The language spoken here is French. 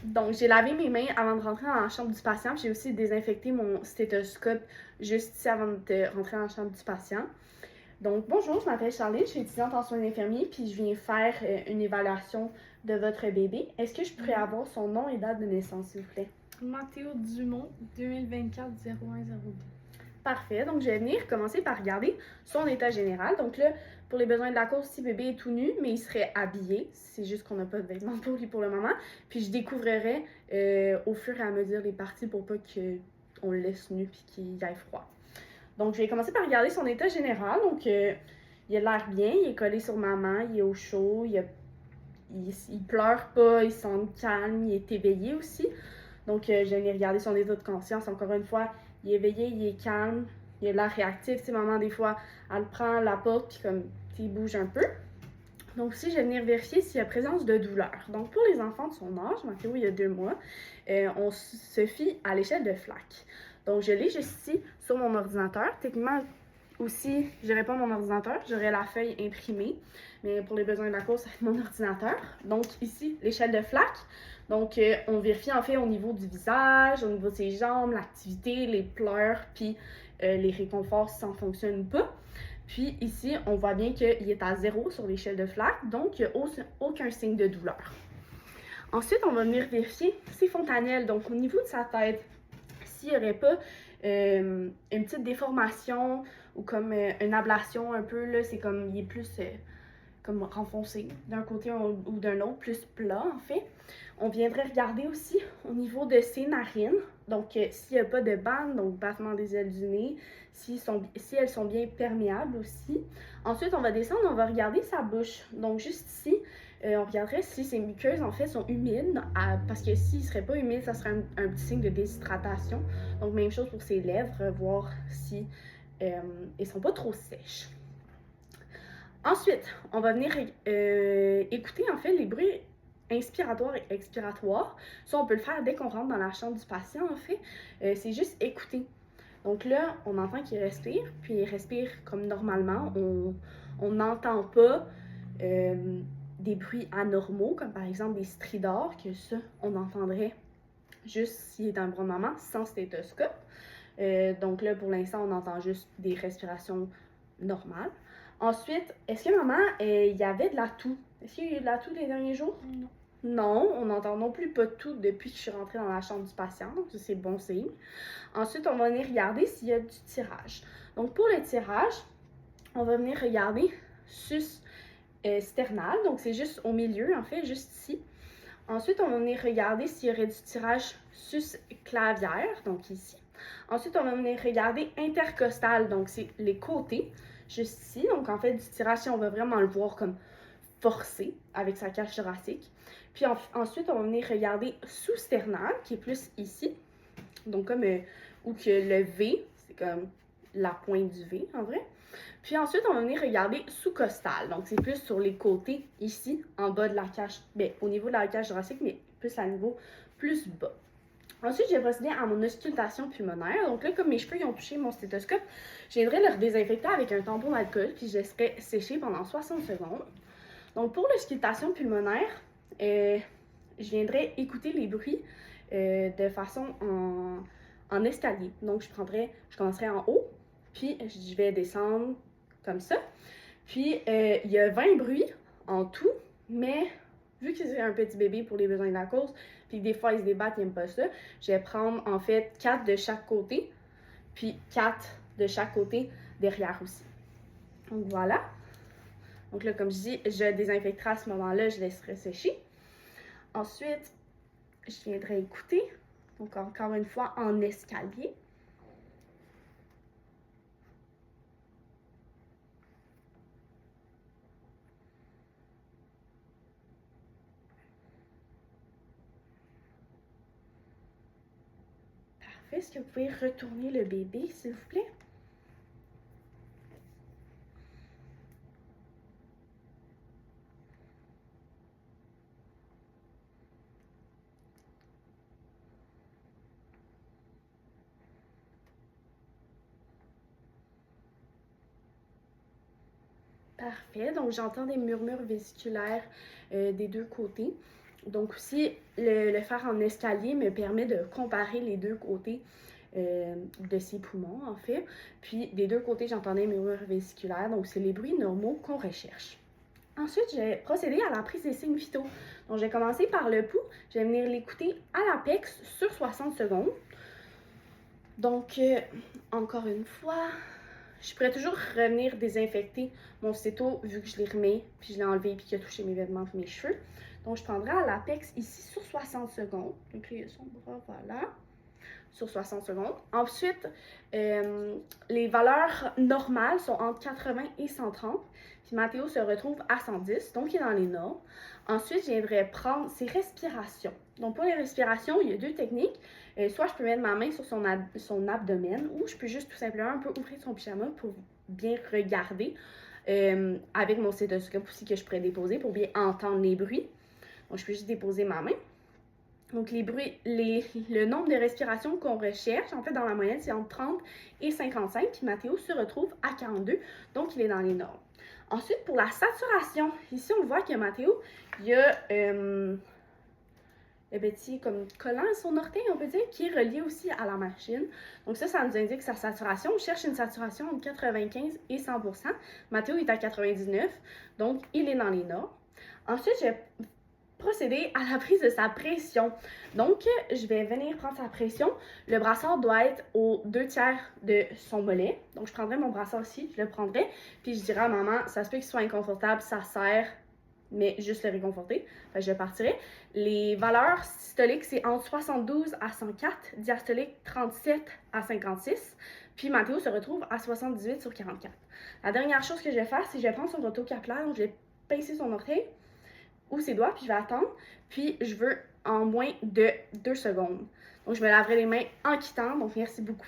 Donc, j'ai lavé mes mains avant de rentrer dans la chambre du patient. J'ai aussi désinfecté mon stéthoscope juste ici avant de rentrer dans la chambre du patient. Donc, bonjour, je m'appelle Charline, je suis étudiante en soins infirmiers, puis je viens faire une évaluation de votre bébé. Est-ce que je pourrais avoir son nom et date de naissance, s'il vous plaît? Mathéo Dumont, 2024-0102. Parfait. Donc, je vais venir commencer par regarder son état général. Donc là, pour les besoins de la course, si bébé est tout nu, mais il serait habillé. C'est juste qu'on n'a pas de vêtements pour lui pour le moment. Puis je découvrirai au fur et à mesure les parties pour pas qu'on le laisse nu puis qu'il aille froid. Donc, je vais commencer par regarder son état général. Donc, il a l'air bien, il est collé sur maman, il est au chaud, il pleure pas, il semble calme, il est éveillé aussi. Donc, je vais regarder son état de conscience. Encore une fois, il est éveillé, il est calme, il a l'air réactif. Tu sais, maman, des fois, elle prend la porte, puis comme, il bouge un peu. Donc, aussi, je vais venir vérifier s'il y a présence de douleur. Donc, pour les enfants de son âge, Mathéo, il y a 2 mois, on se fie à l'échelle de Flack. Donc, je l'ai juste ici sur mon ordinateur. Techniquement, aussi, je n'aurai pas mon ordinateur, j'aurai la feuille imprimée. Mais pour les besoins de la course, avec mon ordinateur. Donc, ici, l'échelle de Flack. Donc, on vérifie en fait au niveau du visage, au niveau de ses jambes, l'activité, les pleurs, puis les réconforts si ça ne fonctionne pas. Puis ici, on voit bien qu'il est à 0 sur l'échelle de Flack, donc il n'y a aucun signe de douleur. Ensuite, on va venir vérifier ses fontanelles. Donc, au niveau de sa tête, s'il n'y aurait pas une petite déformation ou comme une ablation un peu, là, c'est comme, il est plus comme renfoncé d'un côté ou d'un autre, plus plat en fait. On viendrait regarder aussi au niveau de ses narines, donc s'il n'y a pas de bande, donc battement des ailes du nez, si elles sont bien perméables aussi. Ensuite, on va descendre, on va regarder sa bouche. Donc juste ici, on regarderait si ses muqueuses en fait sont humides, parce que s'il ne serait pas humide, ça serait un petit signe de déshydratation. Donc même chose pour ses lèvres, voir si elles ne sont pas trop sèches. Ensuite, on va venir écouter en fait les bruits inspiratoires et expiratoires. Ça, on peut le faire dès qu'on rentre dans la chambre du patient en fait. C'est juste écouter. Donc là, on entend qu'il respire, puis il respire comme normalement. On n'entend pas des bruits anormaux, comme par exemple des stridors, que ça, on entendrait juste s'il est dans le bras de maman, sans stéthoscope. Donc là, pour l'instant, on entend juste des respirations normales. Ensuite, est-ce que maman, il y avait de la toux? Est-ce qu'il y a eu de la toux les derniers jours? Non. Non, on n'entend non plus pas de toux depuis que je suis rentrée dans la chambre du patient, donc ça c'est bon signe. Ensuite, on va venir regarder s'il y a du tirage. Donc pour le tirage, on va venir regarder sus sternal, donc c'est juste au milieu en fait, juste ici. Ensuite, on va venir regarder s'il y aurait du tirage sus-clavière, donc ici. Ensuite, on va venir regarder intercostal, donc c'est les côtés, juste ici. Donc en fait, du tirage, si on va vraiment le voir comme forcé avec sa cage thoracique. Puis ensuite, on va venir regarder sous-sternal, qui est plus ici. Donc comme où que le V, c'est comme la pointe du V en vrai. Puis ensuite, on va venir regarder sous-costal. Donc, c'est plus sur les côtés, ici, en bas de la cage, bien, au niveau de la cage thoracique, mais plus à niveau plus bas. Ensuite, je vais procéder à mon auscultation pulmonaire. Donc là, comme mes cheveux ont touché mon stéthoscope, je viendrai le redésinfecter avec un tampon d'alcool, puis je laisserai sécher pendant 60 secondes. Donc, pour l'auscultation pulmonaire, je viendrai écouter les bruits de façon en escalier. Donc, je commencerai en haut, puis je vais descendre comme ça. Puis, il y a 20 bruits en tout, mais vu que c'est un petit bébé pour les besoins de la course, puis des fois, ils se débattent, ils n'aiment pas ça, je vais prendre en fait 4 de chaque côté, puis 4 de chaque côté derrière aussi. Donc, voilà. Donc là, comme je dis, je désinfecterai à ce moment-là, je laisserai sécher. Ensuite, je viendrai écouter. Donc, encore une fois, en escalier. Parfait. Est-ce que vous pouvez retourner le bébé, s'il vous plaît? Parfait. Donc, j'entends des murmures vésiculaires des deux côtés. Donc aussi, le faire en escalier me permet de comparer les deux côtés de ses poumons, en fait. Puis des deux côtés, j'entendais mes murmures vésiculaires, donc c'est les bruits normaux qu'on recherche. Ensuite, j'ai procédé à la prise des signes vitaux. Donc, j'ai commencé par le pouls. Je vais venir l'écouter à l'apex sur 60 secondes. Donc, encore une fois, je pourrais toujours revenir désinfecter mon stéto vu que je l'ai remis, puis je l'ai enlevé, puis qu'il a touché mes vêtements et mes cheveux. Donc, je prendrai à l'apex ici sur 60 secondes. Donc, là, il y a son bras, voilà, sur 60 secondes. Ensuite, les valeurs normales sont entre 80 et 130. Puis Mathéo se retrouve à 110, donc il est dans les normes. Ensuite, je viendrai prendre ses respirations. Donc, pour les respirations, il y a deux techniques. Soit je peux mettre ma main sur son abdomen, ou je peux juste tout simplement un peu ouvrir son pyjama pour bien regarder avec mon stéthoscope aussi que je pourrais déposer pour bien entendre les bruits. Donc, je peux juste déposer ma main. Donc, les bruits, le nombre de respirations qu'on recherche, en fait, dans la moyenne, c'est entre 30 et 55. Puis Mathéo se retrouve à 42, donc il est dans les normes. Ensuite, pour la saturation, ici, on voit que Mathéo, il y a le petit comme collant à son orteil, on peut dire, qui est relié aussi à la machine. Donc ça nous indique sa saturation. On cherche une saturation entre 95 et 100%. Mathéo est à 99, donc il est dans les normes. Ensuite, je vais procéder à la prise de sa pression. Donc, je vais venir prendre sa pression. Le brassard doit être aux 2/3 de son mollet. Donc, je prendrai mon brassard ici, je le prendrai, puis je dirai à maman, ça se peut qu'il soit inconfortable, ça sert, mais juste le réconforter. Fait que je partirai. Les valeurs systoliques, c'est entre 72 à 104, diastolique 37 à 56, puis Mathéo se retrouve à 78 sur 44. La dernière chose que je vais faire, c'est que je vais prendre son rotocapillaire, donc je vais pincer son orteil ou ses doigts, puis je vais attendre, puis je veux en moins de 2 secondes. Donc, je me laverai les mains en quittant, donc merci beaucoup.